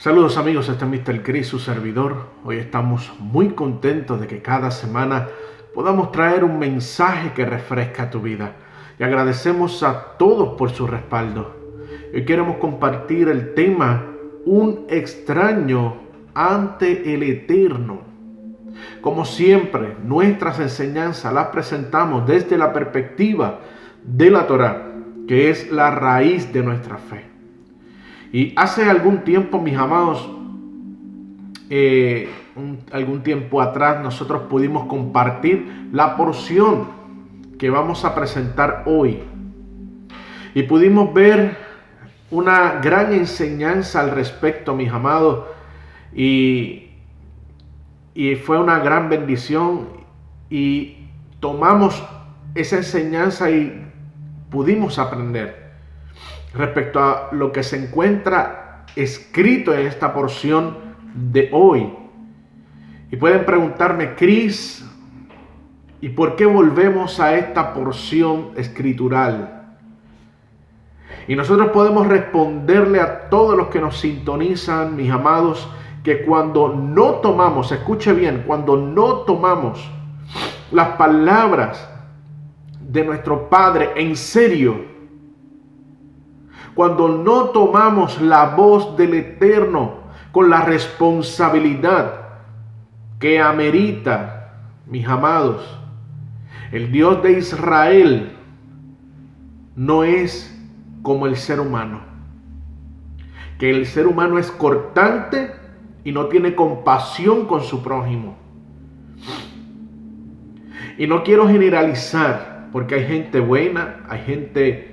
Saludos amigos, este es Mr. Chris, su servidor. Hoy estamos muy contentos de que cada semana podamos traer un mensaje que refresca tu vida. Y agradecemos a todos por su respaldo. Hoy queremos compartir el tema Un extraño ante el Eterno. Como siempre, nuestras enseñanzas las presentamos desde la perspectiva de la Torá, que es la raíz de nuestra fe. Y hace algún tiempo, mis amados, algún tiempo atrás, nosotros pudimos compartir la porción que vamos a presentar hoy. Y pudimos ver una gran enseñanza al respecto, mis amados. Y fue una gran bendición. Y tomamos esa enseñanza y pudimos aprender respecto a lo que se encuentra escrito en esta porción de hoy. Y pueden preguntarme, Chris, ¿y por qué volvemos a esta porción escritural? Y nosotros podemos responderle a todos los que nos sintonizan, mis amados, que cuando no tomamos, escuche bien, cuando no tomamos las palabras de nuestro Padre en serio, cuando no tomamos la voz del Eterno con la responsabilidad que amerita, mis amados, el Dios de Israel no es como el ser humano. Que el ser humano es cortante y no tiene compasión con su prójimo. Y no quiero generalizar, porque hay gente buena, hay gente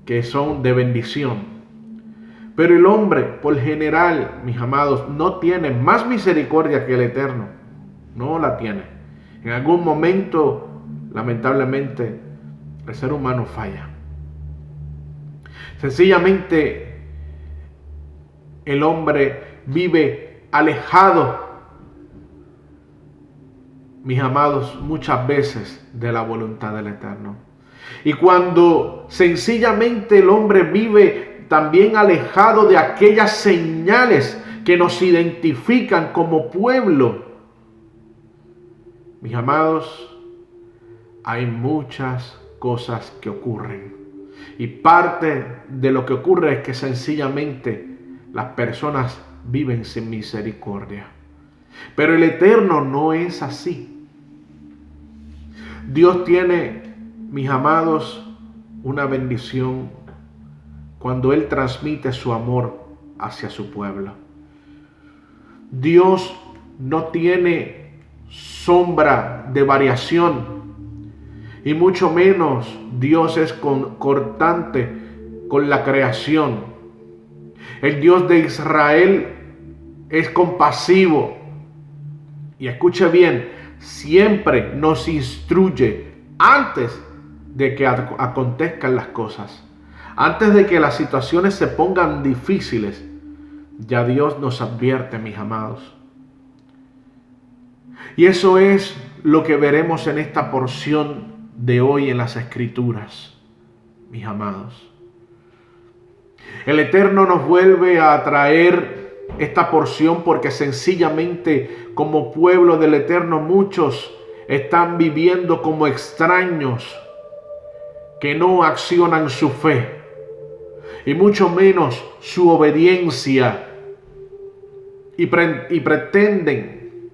que son de bendición. Pero el hombre, por general, mis amados, no tiene más misericordia que el Eterno. No la tiene. En algún momento, lamentablemente, el ser humano falla. Sencillamente, el hombre vive alejado, mis amados, muchas veces de la voluntad del Eterno. Y cuando sencillamente el hombre vive también alejado de aquellas señales que nos identifican como pueblo, mis amados, hay muchas cosas que ocurren. Y parte de lo que ocurre es que sencillamente las personas viven sin misericordia. Pero el Eterno no es así. Dios tiene, mis amados, una bendición cuando Él transmite su amor hacia su pueblo. Dios no tiene sombra de variación y mucho menos Dios es cortante con la creación. El Dios de Israel es compasivo y escuche bien, siempre nos instruye antes de que acontezcan las cosas. Antes de que las situaciones se pongan difíciles, ya Dios nos advierte, mis amados. Y eso es lo que veremos en esta porción de hoy en las Escrituras, mis amados. El Eterno nos vuelve a traer esta porción porque sencillamente como pueblo del Eterno muchos están viviendo como extraños que no accionan su fe y mucho menos su obediencia y pretenden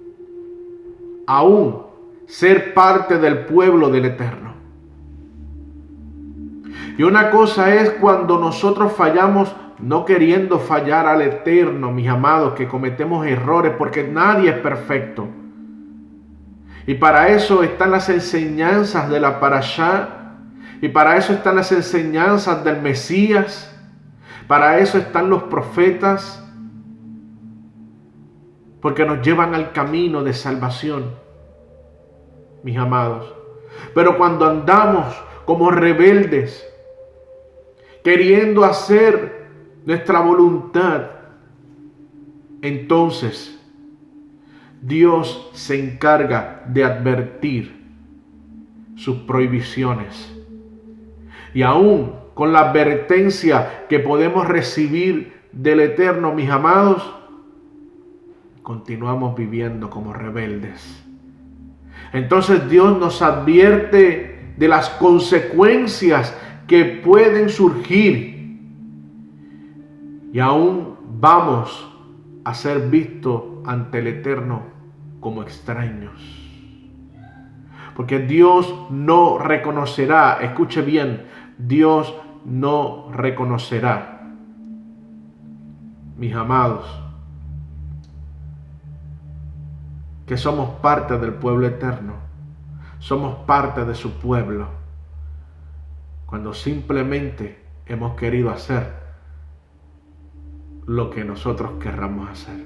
aún ser parte del pueblo del Eterno. Y una cosa es cuando nosotros fallamos no queriendo fallar al Eterno, mis amados, que cometemos errores porque nadie es perfecto. Y para eso están las enseñanzas de la Parashá. Y para eso están las enseñanzas del Mesías. Para eso están los profetas. Porque nos llevan al camino de salvación, mis amados. Pero cuando andamos como rebeldes, queriendo hacer nuestra voluntad, entonces Dios se encarga de advertir sus prohibiciones. Y aún con la advertencia que podemos recibir del Eterno, mis amados, continuamos viviendo como rebeldes. Entonces Dios nos advierte de las consecuencias que pueden surgir y aún vamos a ser vistos ante el Eterno como extraños. Porque Dios no reconocerá, escuche bien, Dios no reconocerá, mis amados, que somos parte del pueblo eterno, somos parte de su pueblo, cuando simplemente hemos querido hacer lo que nosotros querramos hacer.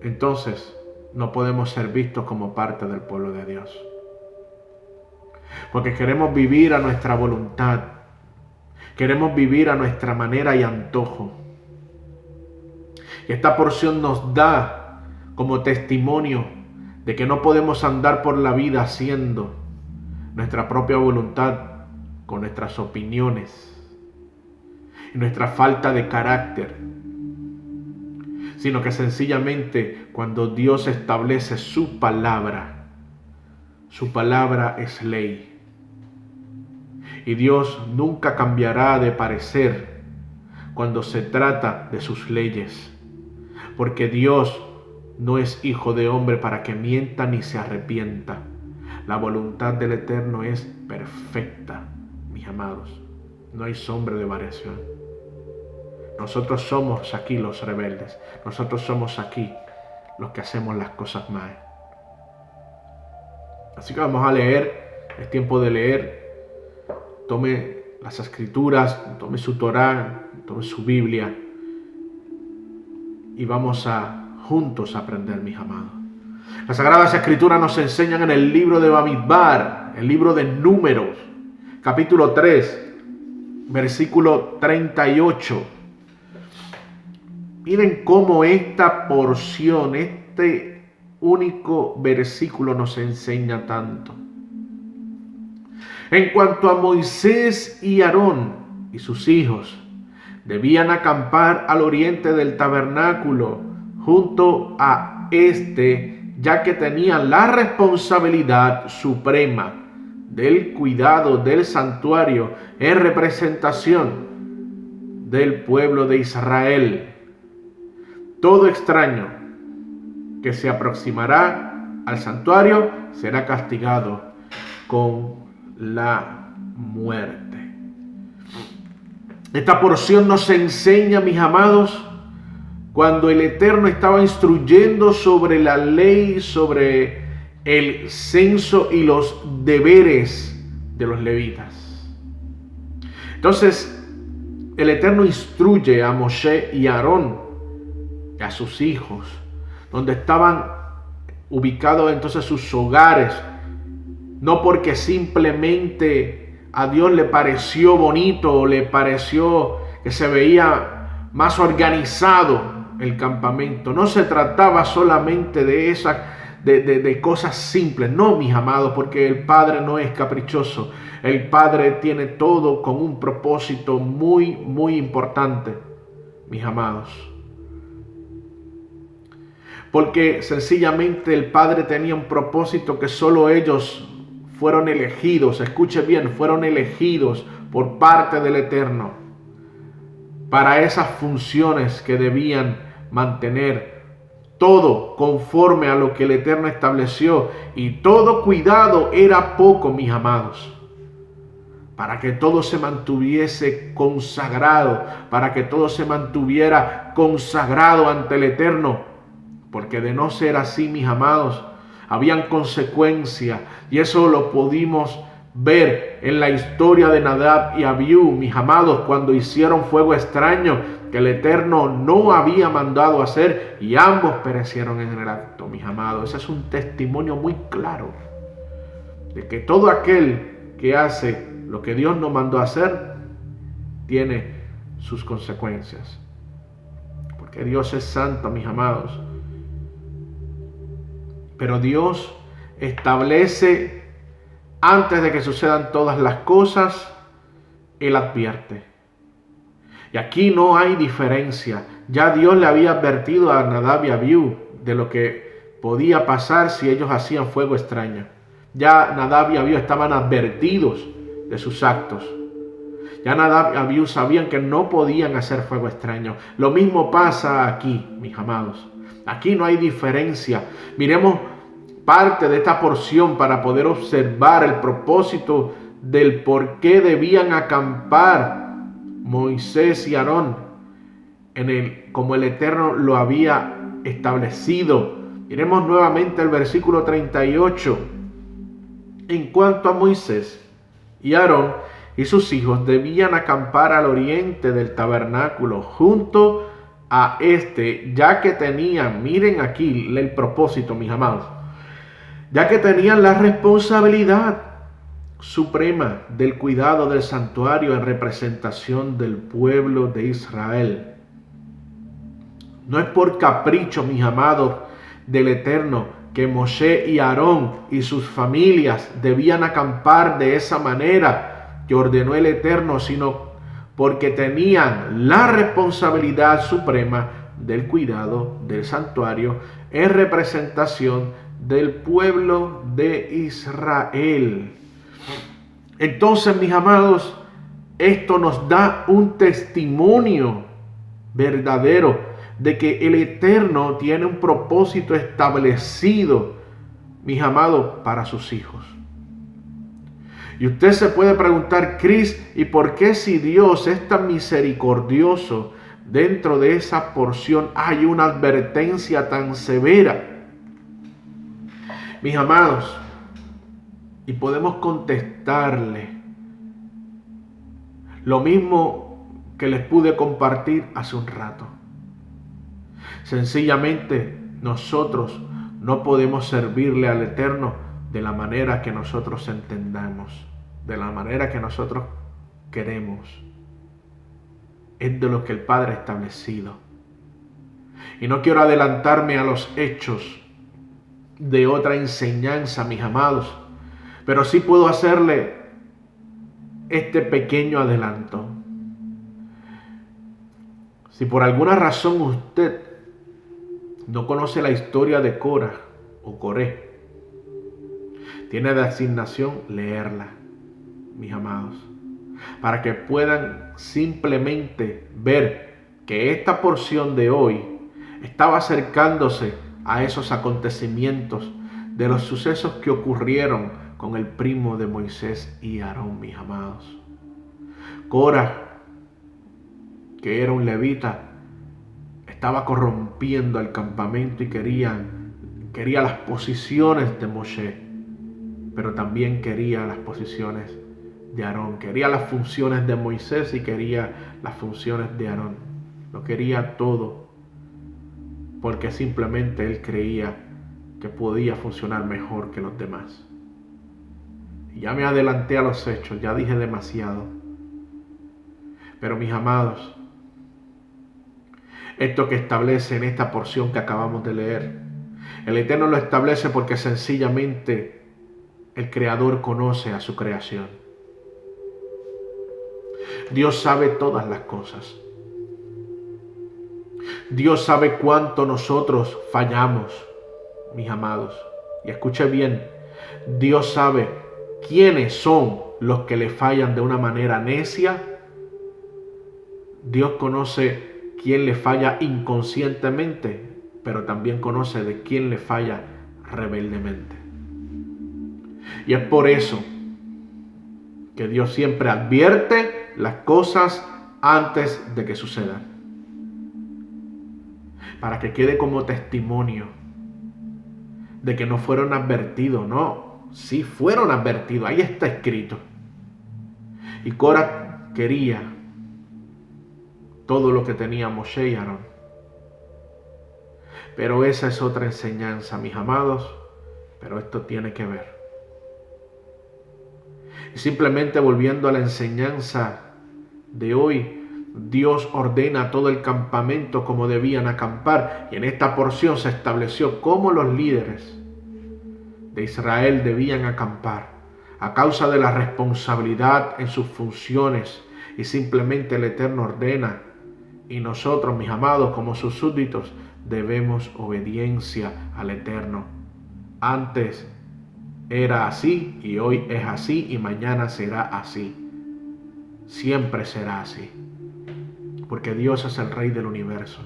Entonces, no podemos ser vistos como parte del pueblo de Dios. Porque queremos vivir a nuestra voluntad. Queremos vivir a nuestra manera y antojo. Y esta porción nos da como testimonio de que no podemos andar por la vida haciendo nuestra propia voluntad con nuestras opiniones y nuestra falta de carácter, sino que sencillamente cuando Dios establece su palabra es ley. Y Dios nunca cambiará de parecer cuando se trata de sus leyes, porque Dios no es hijo de hombre para que mienta ni se arrepienta. La voluntad del Eterno es perfecta, mis amados. No hay sombra de variación. Nosotros somos aquí los rebeldes. Nosotros somos aquí los que hacemos las cosas mal. Así que vamos a leer. Es tiempo de leer. Tome las escrituras, tome su Torá, tome su Biblia. Y vamos juntos a aprender, mis amados. Las Sagradas Escrituras nos enseñan en el libro de Bamidbar, el libro de Números, capítulo 3, versículo 38. Miren cómo esta porción, este único versículo nos enseña tanto. En cuanto a Moisés y Aarón y sus hijos, debían acampar al oriente del tabernáculo junto a este, ya que tenían la responsabilidad suprema del cuidado del santuario en representación del pueblo de Israel. Todo extraño que se aproximará al santuario será castigado con la muerte. Esta porción nos enseña, mis amados, cuando el Eterno estaba instruyendo sobre la ley, sobre el censo y los deberes de los levitas. Entonces, el Eterno instruye a Moshe y a Aarón, y a sus hijos, donde estaban ubicados entonces sus hogares, no porque simplemente a Dios le pareció bonito o le pareció que se veía más organizado el campamento. No se trataba solamente de cosas simples. No, mis amados, porque el Padre no es caprichoso. El Padre tiene todo con un propósito muy, muy importante, mis amados. Porque sencillamente el Padre tenía un propósito que solo ellos fueron elegidos, escuche bien, fueron elegidos por parte del Eterno para esas funciones que debían mantener, todo conforme a lo que el Eterno estableció, y todo cuidado era poco, mis amados, para que todo se mantuviese consagrado, para que todo se mantuviera consagrado ante el Eterno, porque de no ser así, mis amados, habían consecuencias, y eso lo pudimos ver en la historia de Nadab y Abiú, mis amados, cuando hicieron fuego extraño que el Eterno no había mandado hacer, y ambos perecieron en el acto, mis amados. Ese es un testimonio muy claro de que todo aquel que hace lo que Dios no mandó hacer tiene sus consecuencias, porque Dios es santo, mis amados. Pero Dios establece, antes de que sucedan todas las cosas, Él advierte. Y aquí no hay diferencia. Ya Dios le había advertido a Nadab y Abiú de lo que podía pasar si ellos hacían fuego extraño. Ya Nadab y Abiú estaban advertidos de sus actos. Ya Nadab y Abiú sabían que no podían hacer fuego extraño. Lo mismo pasa aquí, mis amados. Aquí no hay diferencia. Miremos parte de esta porción para poder observar el propósito del por qué debían acampar Moisés y Aarón como el Eterno lo había establecido. Miremos nuevamente el versículo 38. En cuanto a Moisés y Aarón y sus hijos, debían acampar al oriente del tabernáculo, junto a ya que tenían, miren aquí el propósito, mis amados, ya que tenían la responsabilidad suprema del cuidado del santuario en representación del pueblo de Israel. No es por capricho, mis amados, del Eterno, que Moshe y Aarón y sus familias debían acampar de esa manera que ordenó el Eterno, sino porque tenían la responsabilidad suprema del cuidado del santuario en representación del pueblo de Israel. Entonces, mis amados, esto nos da un testimonio verdadero de que el Eterno tiene un propósito establecido, mis amados, para sus hijos. Y usted se puede preguntar, Cris, ¿y por qué si Dios es tan misericordioso, dentro de esa porción hay una advertencia tan severa? Mis amados, y podemos contestarle lo mismo que les pude compartir hace un rato. Sencillamente nosotros no podemos servirle al Eterno de la manera que nosotros entendamos, de la manera que nosotros queremos. Es de lo que el Padre ha establecido. Y no quiero adelantarme a los hechos de otra enseñanza, mis amados, pero sí puedo hacerle este pequeño adelanto. Si por alguna razón usted no conoce la historia de Cora o Coré, tiene de asignación leerla, mis amados, para que puedan simplemente ver que esta porción de hoy estaba acercándose a esos acontecimientos de los sucesos que ocurrieron con el primo de Moisés y Aarón, mis amados. Cora, que era un levita, estaba corrompiendo el campamento y quería las posiciones de Moshe, pero también quería las posiciones de Aarón. Quería las funciones de Moisés y quería las funciones de Aarón. Lo quería todo, porque simplemente él creía que podía funcionar mejor que los demás. Y ya me adelanté a los hechos, ya dije demasiado. Pero mis amados, esto que establece en esta porción que acabamos de leer, el Eterno lo establece porque sencillamente el Creador conoce a su creación. Dios sabe todas las cosas. Dios sabe cuánto nosotros fallamos, mis amados. Y escuche bien, Dios sabe quiénes son los que le fallan de una manera necia. Dios conoce quién le falla inconscientemente, pero también conoce de quién le falla rebeldemente. Y es por eso que Dios siempre advierte las cosas antes de que sucedan, para que quede como testimonio de que no fueron advertidos. No, sí fueron advertidos, ahí está escrito. Y Cora quería todo lo que tenía Moshe y Aarón. Pero esa es otra enseñanza, mis amados, pero esto tiene que ver. Y simplemente volviendo a la enseñanza de hoy, Dios ordena todo el campamento como debían acampar, y en esta porción se estableció cómo los líderes de Israel debían acampar a causa de la responsabilidad en sus funciones Y simplemente el Eterno ordena. Y nosotros, mis amados, como sus súbditos, debemos obediencia al Eterno. Antes era así y hoy es así y mañana será así. Siempre será así. Porque Dios es el Rey del universo.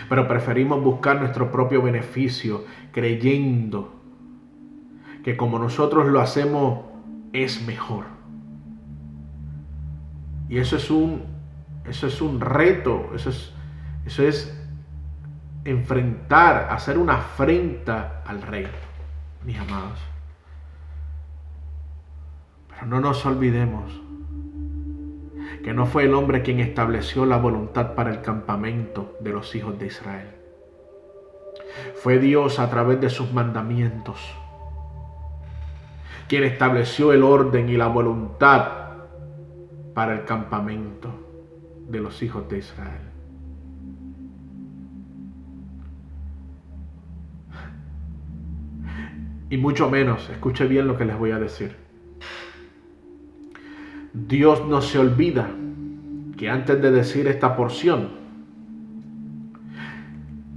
Pero preferimos buscar nuestro propio beneficio creyendo que como nosotros lo hacemos es mejor. Y eso es un reto, eso es enfrentar, hacer una afrenta al Rey, mis amados. Pero no nos olvidemos que no fue el hombre quien estableció la voluntad para el campamento de los hijos de Israel. Fue Dios a través de sus mandamientos quien estableció el orden y la voluntad para el campamento de los hijos de Israel. Y mucho menos, escuche bien lo que les voy a decir. Dios no se olvida que antes de decir esta porción,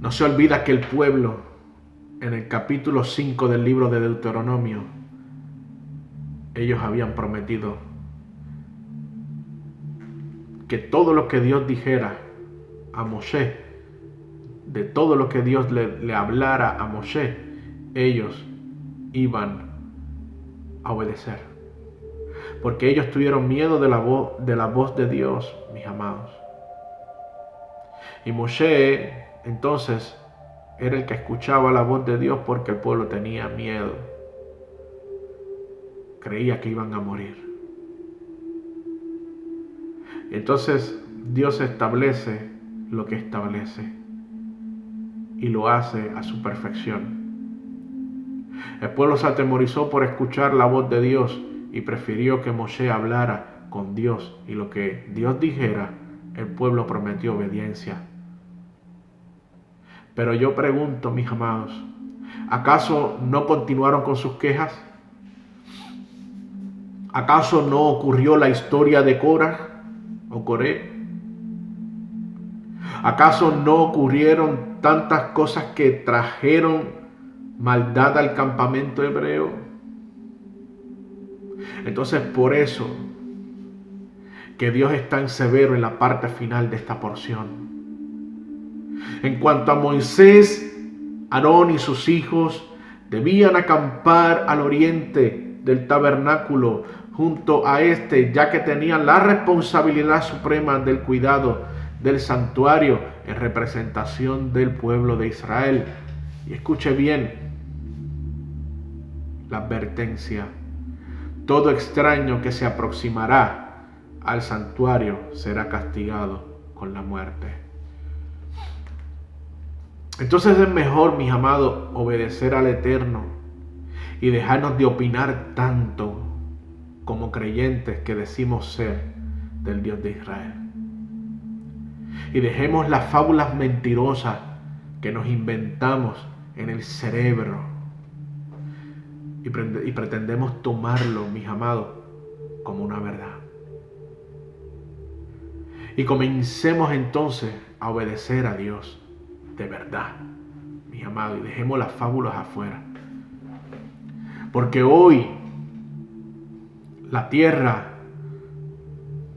no se olvida que el pueblo, en el capítulo 5 del libro de Deuteronomio, ellos habían prometido que todo lo que Dios dijera a Moshe, de todo lo que Dios le hablara a Moshe, ellos iban a obedecer. Porque ellos tuvieron miedo de la voz de Dios, mis amados. Y Moshe, entonces, era el que escuchaba la voz de Dios porque el pueblo tenía miedo. Creía que iban a morir. Entonces Dios establece lo que establece y lo hace a su perfección. El pueblo se atemorizó por escuchar la voz de Dios y prefirió que Moshe hablara con Dios, y lo que Dios dijera, el pueblo prometió obediencia. Pero yo pregunto, mis amados, ¿acaso no continuaron con sus quejas? ¿Acaso no ocurrió la historia de Cora o Coré? ¿Acaso no ocurrieron tantas cosas que trajeron maldad al campamento hebreo? Entonces, por eso que Dios es tan severo en la parte final de esta porción. En cuanto a Moisés, Aarón y sus hijos debían acampar al oriente del tabernáculo junto a este, ya que tenían la responsabilidad suprema del cuidado del santuario en representación del pueblo de Israel. Y escuche bien la advertencia: todo extraño que se aproximará al santuario será castigado con la muerte. Entonces es mejor, mis amados, obedecer al Eterno y dejarnos de opinar tanto como creyentes que decimos ser del Dios de Israel. Y dejemos las fábulas mentirosas que nos inventamos en el cerebro y pretendemos tomarlo, mis amados, como una verdad. Y comencemos entonces a obedecer a Dios de verdad, mis amados, y dejemos las fábulas afuera. Porque hoy la tierra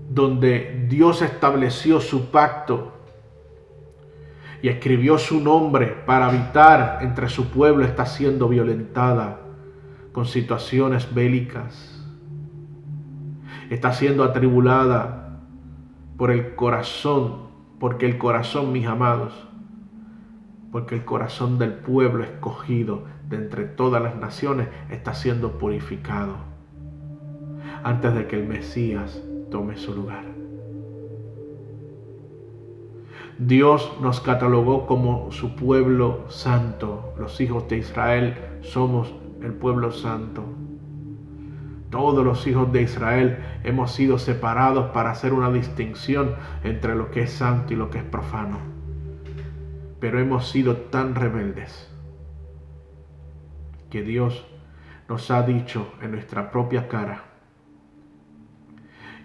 donde Dios estableció su pacto y escribió su nombre para habitar entre su pueblo está siendo violentada con situaciones bélicas. Está siendo atribulada por el corazón, porque el corazón, mis amados, porque el corazón del pueblo escogido de entre todas las naciones está siendo purificado antes de que el Mesías tome su lugar. Dios nos catalogó como su pueblo santo. Los hijos de Israel somos el pueblo santo. Todos los hijos de Israel hemos sido separados para hacer una distinción entre lo que es santo y lo que es profano. Pero hemos sido tan rebeldes que Dios nos ha dicho en nuestra propia cara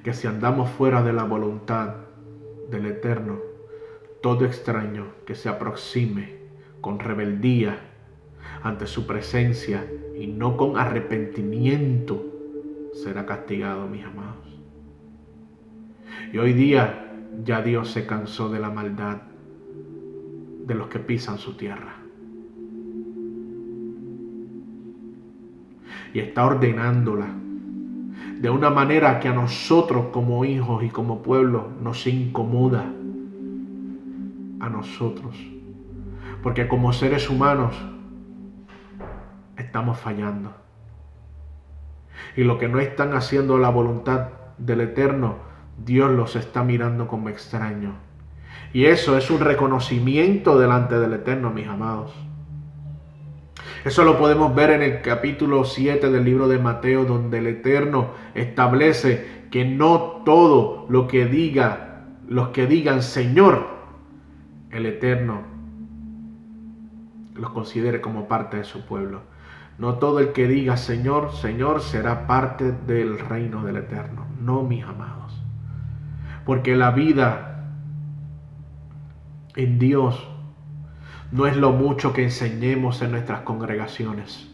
que si andamos fuera de la voluntad del Eterno, todo extraño que se aproxime con rebeldía ante su presencia y no con arrepentimiento será castigado, mis amados. Y hoy día ya Dios se cansó de la maldad de los que pisan su tierra. Y está ordenándola de una manera que a nosotros como hijos y como pueblo nos incomoda a nosotros. Porque como seres humanos estamos fallando. Y lo que no están haciendo la voluntad del Eterno, Dios los está mirando como extraños. Y eso es un reconocimiento delante del Eterno, mis amados. Eso lo podemos ver en el capítulo 7 del libro de Mateo, donde el Eterno establece que no todo lo que diga, los que digan Señor, el Eterno los considere como parte de su pueblo. No todo el que diga Señor, Señor será parte del reino del Eterno. No, mis amados. Porque la vida en Dios no es lo mucho que enseñemos en nuestras congregaciones.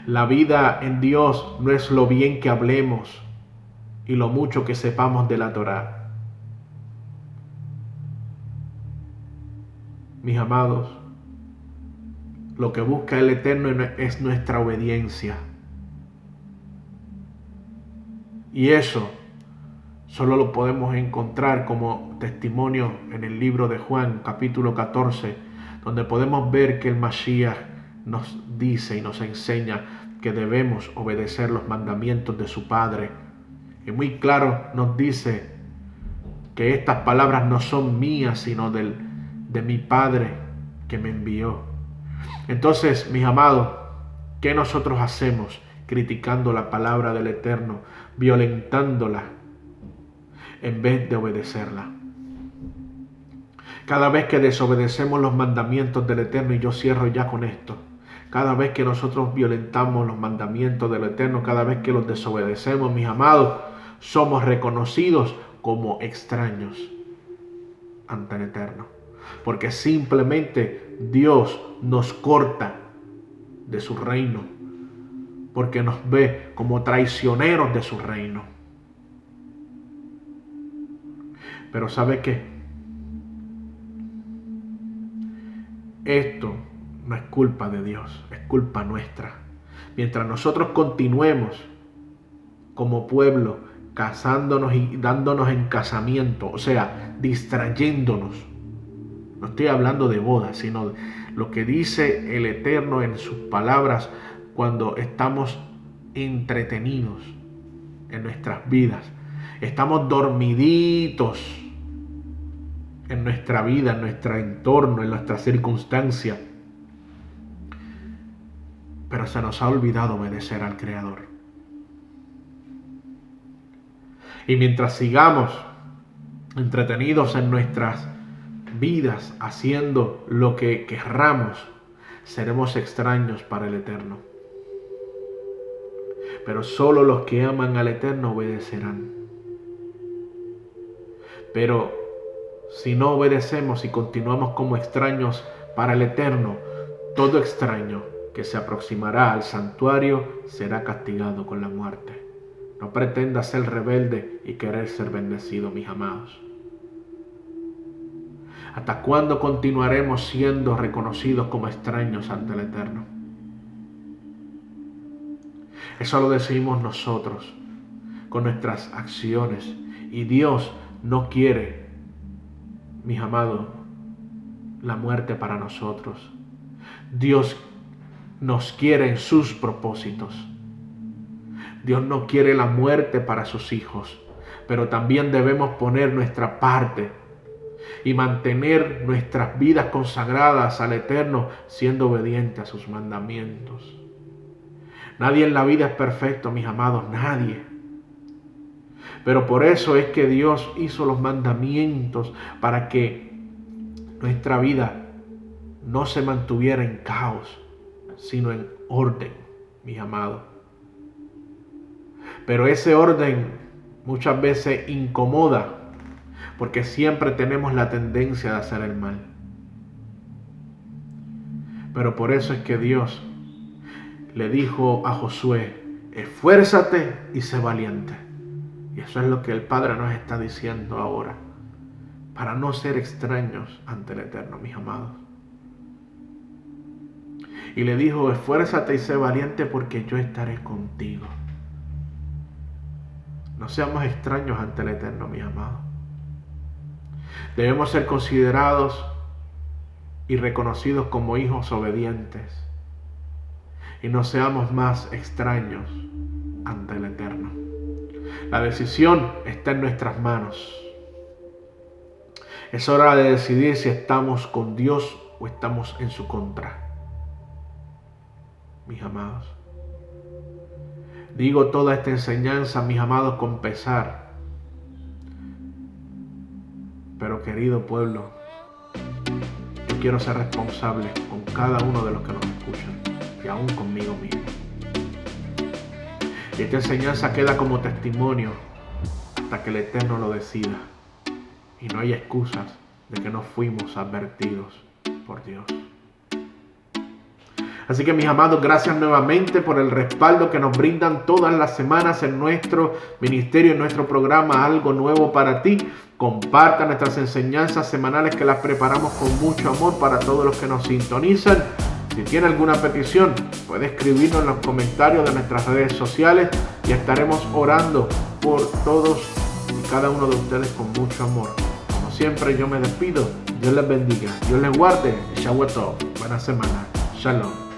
La vida en Dios no es lo bien que hablemos y lo mucho que sepamos de la Torá. Mis amados, lo que busca el Eterno es nuestra obediencia. Y eso solo lo podemos encontrar como testimonio en el libro de Juan, capítulo 14, donde podemos ver que el Mashiach nos dice y nos enseña que debemos obedecer los mandamientos de su Padre. Y muy claro nos dice que estas palabras no son mías, sino de mi Padre que me envió. Entonces, mis amados, ¿qué nosotros hacemos criticando la palabra del Eterno, violentándola, en vez de obedecerla? Cada vez que desobedecemos los mandamientos del Eterno, y yo cierro ya con esto, cada vez que nosotros violentamos los mandamientos del Eterno, cada vez que los desobedecemos, mis amados, somos reconocidos como extraños ante el Eterno. Porque simplemente Dios nos corta de su reino, porque nos ve como traicioneros de su reino. Pero ¿sabe qué? Esto no es culpa de Dios, es culpa nuestra. Mientras nosotros continuemos como pueblo casándonos y dándonos en casamiento, o sea, distrayéndonos. No estoy hablando de bodas, sino lo que dice el Eterno en sus palabras cuando estamos entretenidos en nuestras vidas. Estamos dormiditos en nuestra vida, en nuestro entorno, en nuestras circunstancias. Pero se nos ha olvidado obedecer al Creador. Y mientras sigamos entretenidos en nuestras vidas haciendo lo que querramos, seremos extraños para el Eterno. Pero solo los que aman al Eterno obedecerán. Pero si no obedecemos y continuamos como extraños para el Eterno, todo extraño que se aproximará al santuario será castigado con la muerte. No pretenda ser rebelde y querer ser bendecido, mis amados. ¿Hasta cuándo continuaremos siendo reconocidos como extraños ante el Eterno? Eso lo decimos nosotros con nuestras acciones. Y Dios no quiere, mis amados, la muerte para nosotros. Dios nos quiere en sus propósitos. Dios no quiere la muerte para sus hijos, pero también debemos poner nuestra parte y mantener nuestras vidas consagradas al Eterno, siendo obedientes a sus mandamientos. Nadie en la vida es perfecto, mis amados, nadie. Pero por eso es que Dios hizo los mandamientos, para que nuestra vida no se mantuviera en caos, sino en orden, mis amados. Pero ese orden muchas veces incomoda, porque siempre tenemos la tendencia de hacer el mal. Pero por eso es que Dios le dijo a Josué: esfuérzate y sé valiente. Y eso es lo que el Padre nos está diciendo ahora, para no ser extraños ante el Eterno, mis amados. Y le dijo: esfuérzate y sé valiente, porque yo estaré contigo. No seamos extraños ante el Eterno, mis amados. Debemos ser considerados y reconocidos como hijos obedientes, y no seamos más extraños ante el Eterno. La decisión está en nuestras manos. Es hora de decidir si estamos con Dios o estamos en su contra, mis amados. Digo toda esta enseñanza, mis amados, con pesar. Pero querido pueblo, yo quiero ser responsable con cada uno de los que nos escuchan, y aún conmigo mismo. Y esta enseñanza queda como testimonio hasta que el Eterno lo decida. Y no hay excusas de que no fuimos advertidos por Dios. Así que, mis amados, gracias nuevamente por el respaldo que nos brindan todas las semanas en nuestro ministerio, en nuestro programa Algo Nuevo para Ti. Compartan nuestras enseñanzas semanales, que las preparamos con mucho amor para todos los que nos sintonizan. Si tiene alguna petición, puede escribirnos en los comentarios de nuestras redes sociales y estaremos orando por todos y cada uno de ustedes con mucho amor. Como siempre, yo me despido. Dios les bendiga, Dios les guarde. Shabbat Tov. Buena semana. Shalom.